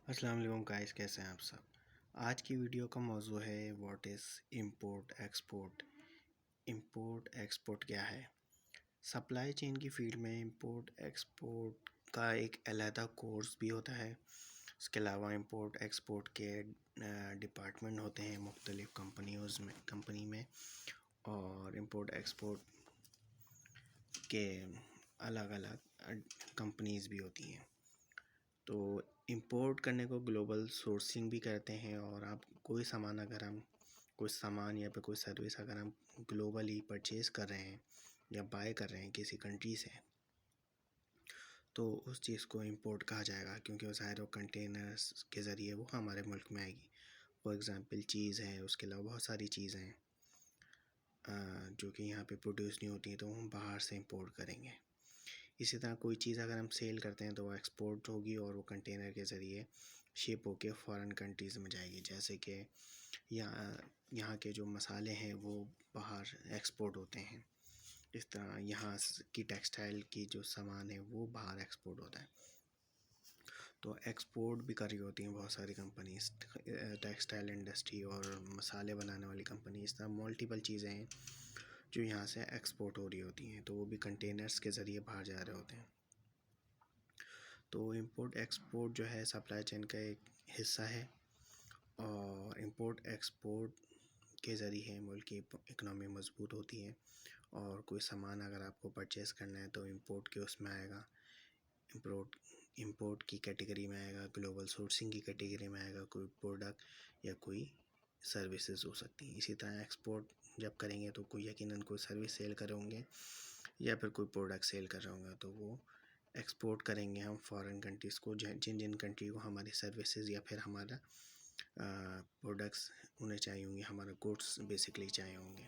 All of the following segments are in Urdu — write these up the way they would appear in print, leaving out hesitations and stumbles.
السلام علیکم گائز، کیسے ہیں آپ سب؟ آج کی ویڈیو کا موضوع ہے what is import export. Import export کیا ہے؟ سپلائی چین کی فیلڈ میں امپورٹ ایکسپورٹ کا ایک علیحدہ کورس بھی ہوتا ہے۔ اس کے علاوہ امپورٹ ایکسپورٹ کے ڈپارٹمنٹ ہوتے ہیں مختلف کمپنی میں، اور امپورٹ ایکسپورٹ کے الگ الگ کمپنیز بھی ہوتی ہیں۔ تو امپورٹ کرنے کو گلوبل سورسنگ بھی کرتے ہیں، اور آپ کوئی سامان یا پھر کوئی سروس اگر ہم گلوبلی پرچیز کر رہے ہیں یا بائی کر رہے ہیں کسی کنٹری سے، تو اس چیز کو امپورٹ کہا جائے گا، کیونکہ وہ ظاہر و کنٹینرز کے ذریعے وہ ہمارے ملک میں آئے گی۔ فار ایگزامپل چیز ہے، اس کے علاوہ بہت ساری چیزیں ہیں جو کہ یہاں پہ پروڈیوس نہیں ہوتی ہیں، تو ہم باہر سے امپورٹ کریں گے۔ اسی طرح کوئی چیز اگر ہم سیل کرتے ہیں تو وہ ایکسپورٹ ہوگی، اور وہ کنٹینر کے ذریعے شپ ہو کے فارن کنٹریز میں جائے گی۔ جیسے کہ یہاں کے جو مسالے ہیں وہ باہر ایکسپورٹ ہوتے ہیں، اس طرح یہاں کی ٹیکسٹائل کی جو سامان ہے وہ باہر ایکسپورٹ ہوتا ہے۔ تو ایکسپورٹ بھی کر رہی ہوتی ہیں بہت ساری کمپنیز، ٹیکسٹائل انڈسٹری اور مسالے بنانے والی کمپنی، اس طرح ملٹیپل چیزیں ہیں جو یہاں سے ایکسپورٹ ہو رہی ہوتی ہیں، تو وہ بھی کنٹینرز کے ذریعے باہر جا رہے ہوتے ہیں۔ تو امپورٹ ایکسپورٹ جو ہے سپلائی چین کا ایک حصہ ہے، اور امپورٹ ایکسپورٹ کے ذریعے ملک کی اکنامی مضبوط ہوتی ہے، اور کوئی سامان اگر آپ کو پرچیز کرنا ہے تو امپورٹ کے اس میں آئے گا، امپورٹ کی کیٹیگری میں آئے گا، گلوبل سورسنگ کی کیٹیگری میں آئے گا، کوئی پروڈکٹ یا کوئی سروسز ہو سکتی ہیں۔ اسی طرح ایکسپورٹ جب کریں گے تو کوئی یقیناً کوئی سروس سیل کر رہے ہوں گے یا پھر کوئی پروڈکٹ سیل کر رہے ہوں گے، تو وہ ایکسپورٹ کریں گے ہم فارن کنٹریز کو، جن کنٹری کو ہماری سروسز یا پھر ہمارا پروڈکٹس انہیں چاہیے ہوں گے، ہمارا گوڈس بیسکلی چاہیے ہوں گے۔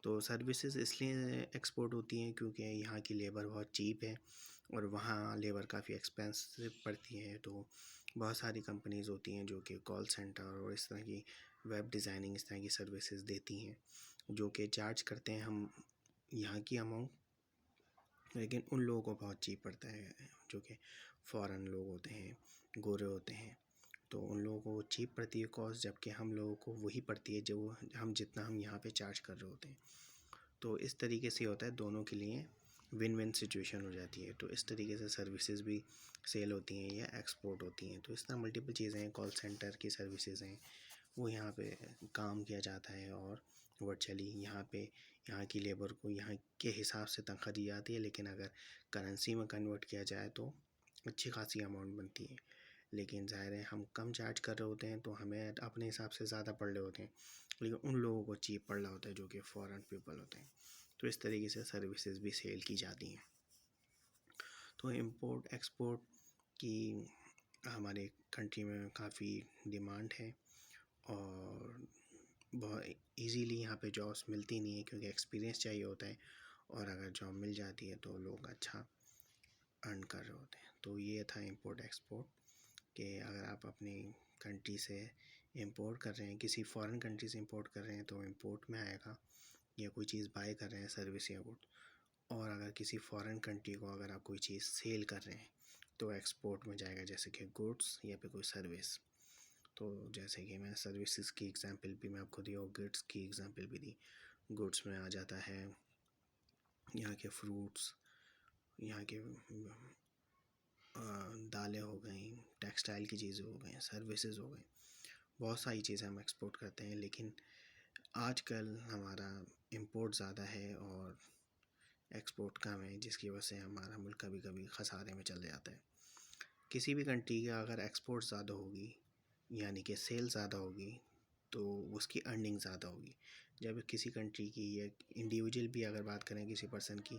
تو سروسز اس لیے ایکسپورٹ ہوتی ہیں کیونکہ یہاں کی لیبر بہت چیپ ہے، اور وہاں لیبر کافی ایکسپینسو پڑتی ہے۔ تو بہت ساری کمپنیز ہوتی ہیں جو کہ کال سینٹر اور اس طرح کی ویب ڈیزائننگ اس طرح کی سروسز دیتی ہیں، جو کہ چارج کرتے ہیں ہم یہاں کی اماؤنٹ، لیکن ان لوگوں کو بہت چیپ پڑتا ہے جو کہ فارن لوگ ہوتے ہیں، گورے ہوتے ہیں، تو ان لوگوں کو چیپ پڑتی ہے کاسٹ، جبکہ ہم لوگوں کو وہی پڑتی ہے جو جتنا ہم یہاں پہ چارج کر رہے ہوتے ہیں۔ تو اس طریقے سے ہوتا ہے، دونوں کے لیے ون ون سچویشن ہو جاتی ہے۔ تو اس طریقے سے سروسز بھی سیل ہوتی ہیں یا ایکسپورٹ ہوتی ہیں۔ تو اس طرح ملٹیپل چیزیں ہیں، کال سینٹر کی سروسز ہیں، وہ یہاں پہ کام کیا جاتا ہے، اور ورچولی یہاں کی لیبر کو یہاں کے حساب سے تنخواہ دی جاتی ہے، لیکن اگر کرنسی میں کنورٹ کیا جائے تو اچھی خاصی اماؤنٹ بنتی ہے۔ لیکن ظاہر ہے ہم کم چارج کر رہے ہوتے ہیں تو ہمیں اپنے حساب سے زیادہ پڑ رہے ہوتے ہیں، لیکن ان لوگوں کو چیپ پڑ رہا ہوتا ہے جو کہ فارن پیپل ہوتے ہیں۔ تو اس طریقے سے سروسز بھی سیل کی جاتی ہیں۔ تو امپورٹ ایکسپورٹ کی ہمارے کنٹری میں کافی ڈیمانڈ ہے، اور بہت ایزیلی یہاں پہ جابس ملتی نہیں ہے کیونکہ ایکسپیرینس چاہیے ہوتا ہے، اور اگر جاب مل جاتی ہے تو لوگ اچھا ارن کر رہے ہوتے ہیں۔ تو یہ تھا امپورٹ ایکسپورٹ، کہ اگر آپ اپنی کنٹری سے امپورٹ کر رہے ہیں، کسی فارن کنٹری سے امپورٹ کر رہے ہیں تو امپورٹ میں آئے گا، یا کوئی چیز بائی کر رہے ہیں سروس یا گڈ، اور اگر کسی فارن کنٹری کو اگر آپ کوئی چیز سیل کر رہے ہیں تو ایکسپورٹ میں جائے گا، جیسے کہ گڈس یا پھر کوئی سروس۔ تو جیسے کہ میں سروسز کی ایگزامپل بھی میں آپ کو دی اور گڈس کی ایگزامپل بھی دی۔ گڈس میں آ جاتا ہے یہاں کے فروٹس، یہاں کے دالیں ہو گئیں، ٹیکسٹائل کی چیزیں ہو گئیں، سروسز ہو گئیں، بہت ساری چیزیں ہم ایکسپورٹ کرتے ہیں، لیکن آج کل ہمارا امپورٹ زیادہ ہے اور ایکسپورٹ کم ہے، جس کی وجہ سے ہمارا ملک کبھی کبھی خسارے میں چل جاتا ہے۔ کسی بھی کنٹری کا اگر ایکسپورٹ زیادہ ہوگی، یعنی کہ سیل زیادہ ہوگی، تو اس کی ارننگ زیادہ ہوگی۔ جب کسی کنٹری کی یا انڈیویجول بھی اگر بات کریں کسی پرسن کی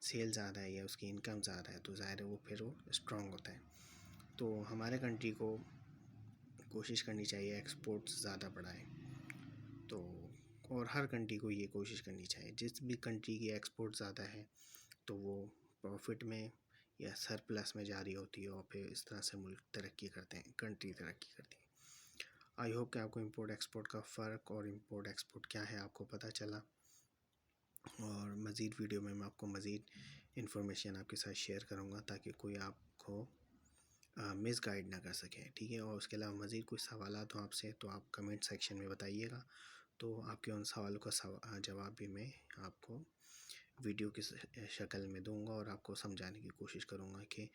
سیل زیادہ ہے یا اس کی انکم زیادہ ہے، تو ظاہر ہے وہ اسٹرانگ ہوتا ہے۔ تو ہمارے کنٹری کو کوشش کرنی چاہیے ایکسپورٹ زیادہ بڑھائے، تو اور ہر کنٹری کو یہ کوشش کرنی چاہیے، جس بھی کنٹری کی ایکسپورٹ زیادہ ہے تو وہ پروفٹ میں یا سرپلس میں جاری ہوتی ہے، اور پھر اس طرح سے ملک ترقی کرتے ہیں، کنٹری ترقی کرتی ہے۔ آئی ہوپ کہ آپ کو امپورٹ ایکسپورٹ کا فرق اور امپورٹ ایکسپورٹ کیا ہے آپ کو پتہ چلا، اور مزید ویڈیو میں آپ کو مزید انفارمیشن آپ کے ساتھ شیئر کروں گا، تاکہ کوئی آپ کو مس گائڈ نہ کر سکیں، ٹھیک ہے؟ اور اس کے علاوہ مزید کوئی سوالات ہوں آپ سے تو آپ کمنٹ سیکشن میں بتائیے گا، تو آپ کے ان سوالوں کا جواب بھی میں آپ کو ویڈیو کی شکل میں دوں گا، اور آپ کو سمجھانے کی کوشش کروں گا کہ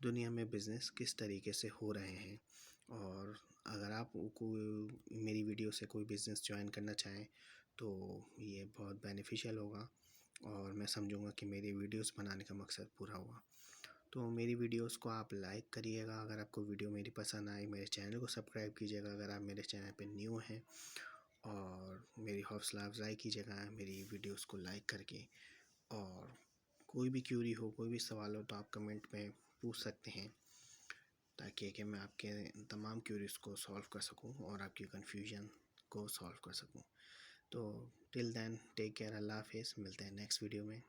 دنیا میں بزنس کس طریقے سے ہو رہے ہیں۔ اور اگر آپ کو میری ویڈیو سے کوئی بزنس جوائن کرنا چاہیں تو یہ بہت بینیفیشیل ہوگا، اور میں سمجھوں گا کہ میری ویڈیوز بنانے کا مقصد پورا ہوا۔ تو میری ویڈیوز کو آپ لائک کریے گا اگر آپ کو ویڈیو میری پسند آئی، میرے چینل کو سبسکرائب کیجیے گا اگر آپ میرے چینل پہ نیو ہیں، اور میری حوصلہ افزائی کیجیے گا میری ویڈیوز کو لائک کر کے۔ اور کوئی بھی کیوری ہو، کوئی بھی سوال ہو تو آپ کمنٹ میں پوچھ سکتے ہیں، تاکہ کہ میں آپ کے تمام کیوریز کو سولو کر سکوں اور آپ کی کنفیوژن کو سولو کر سکوں۔ تو ٹل دین ٹیک کیئر، اللہ حافظ، ملتے ہیں نیکسٹ ویڈیو میں۔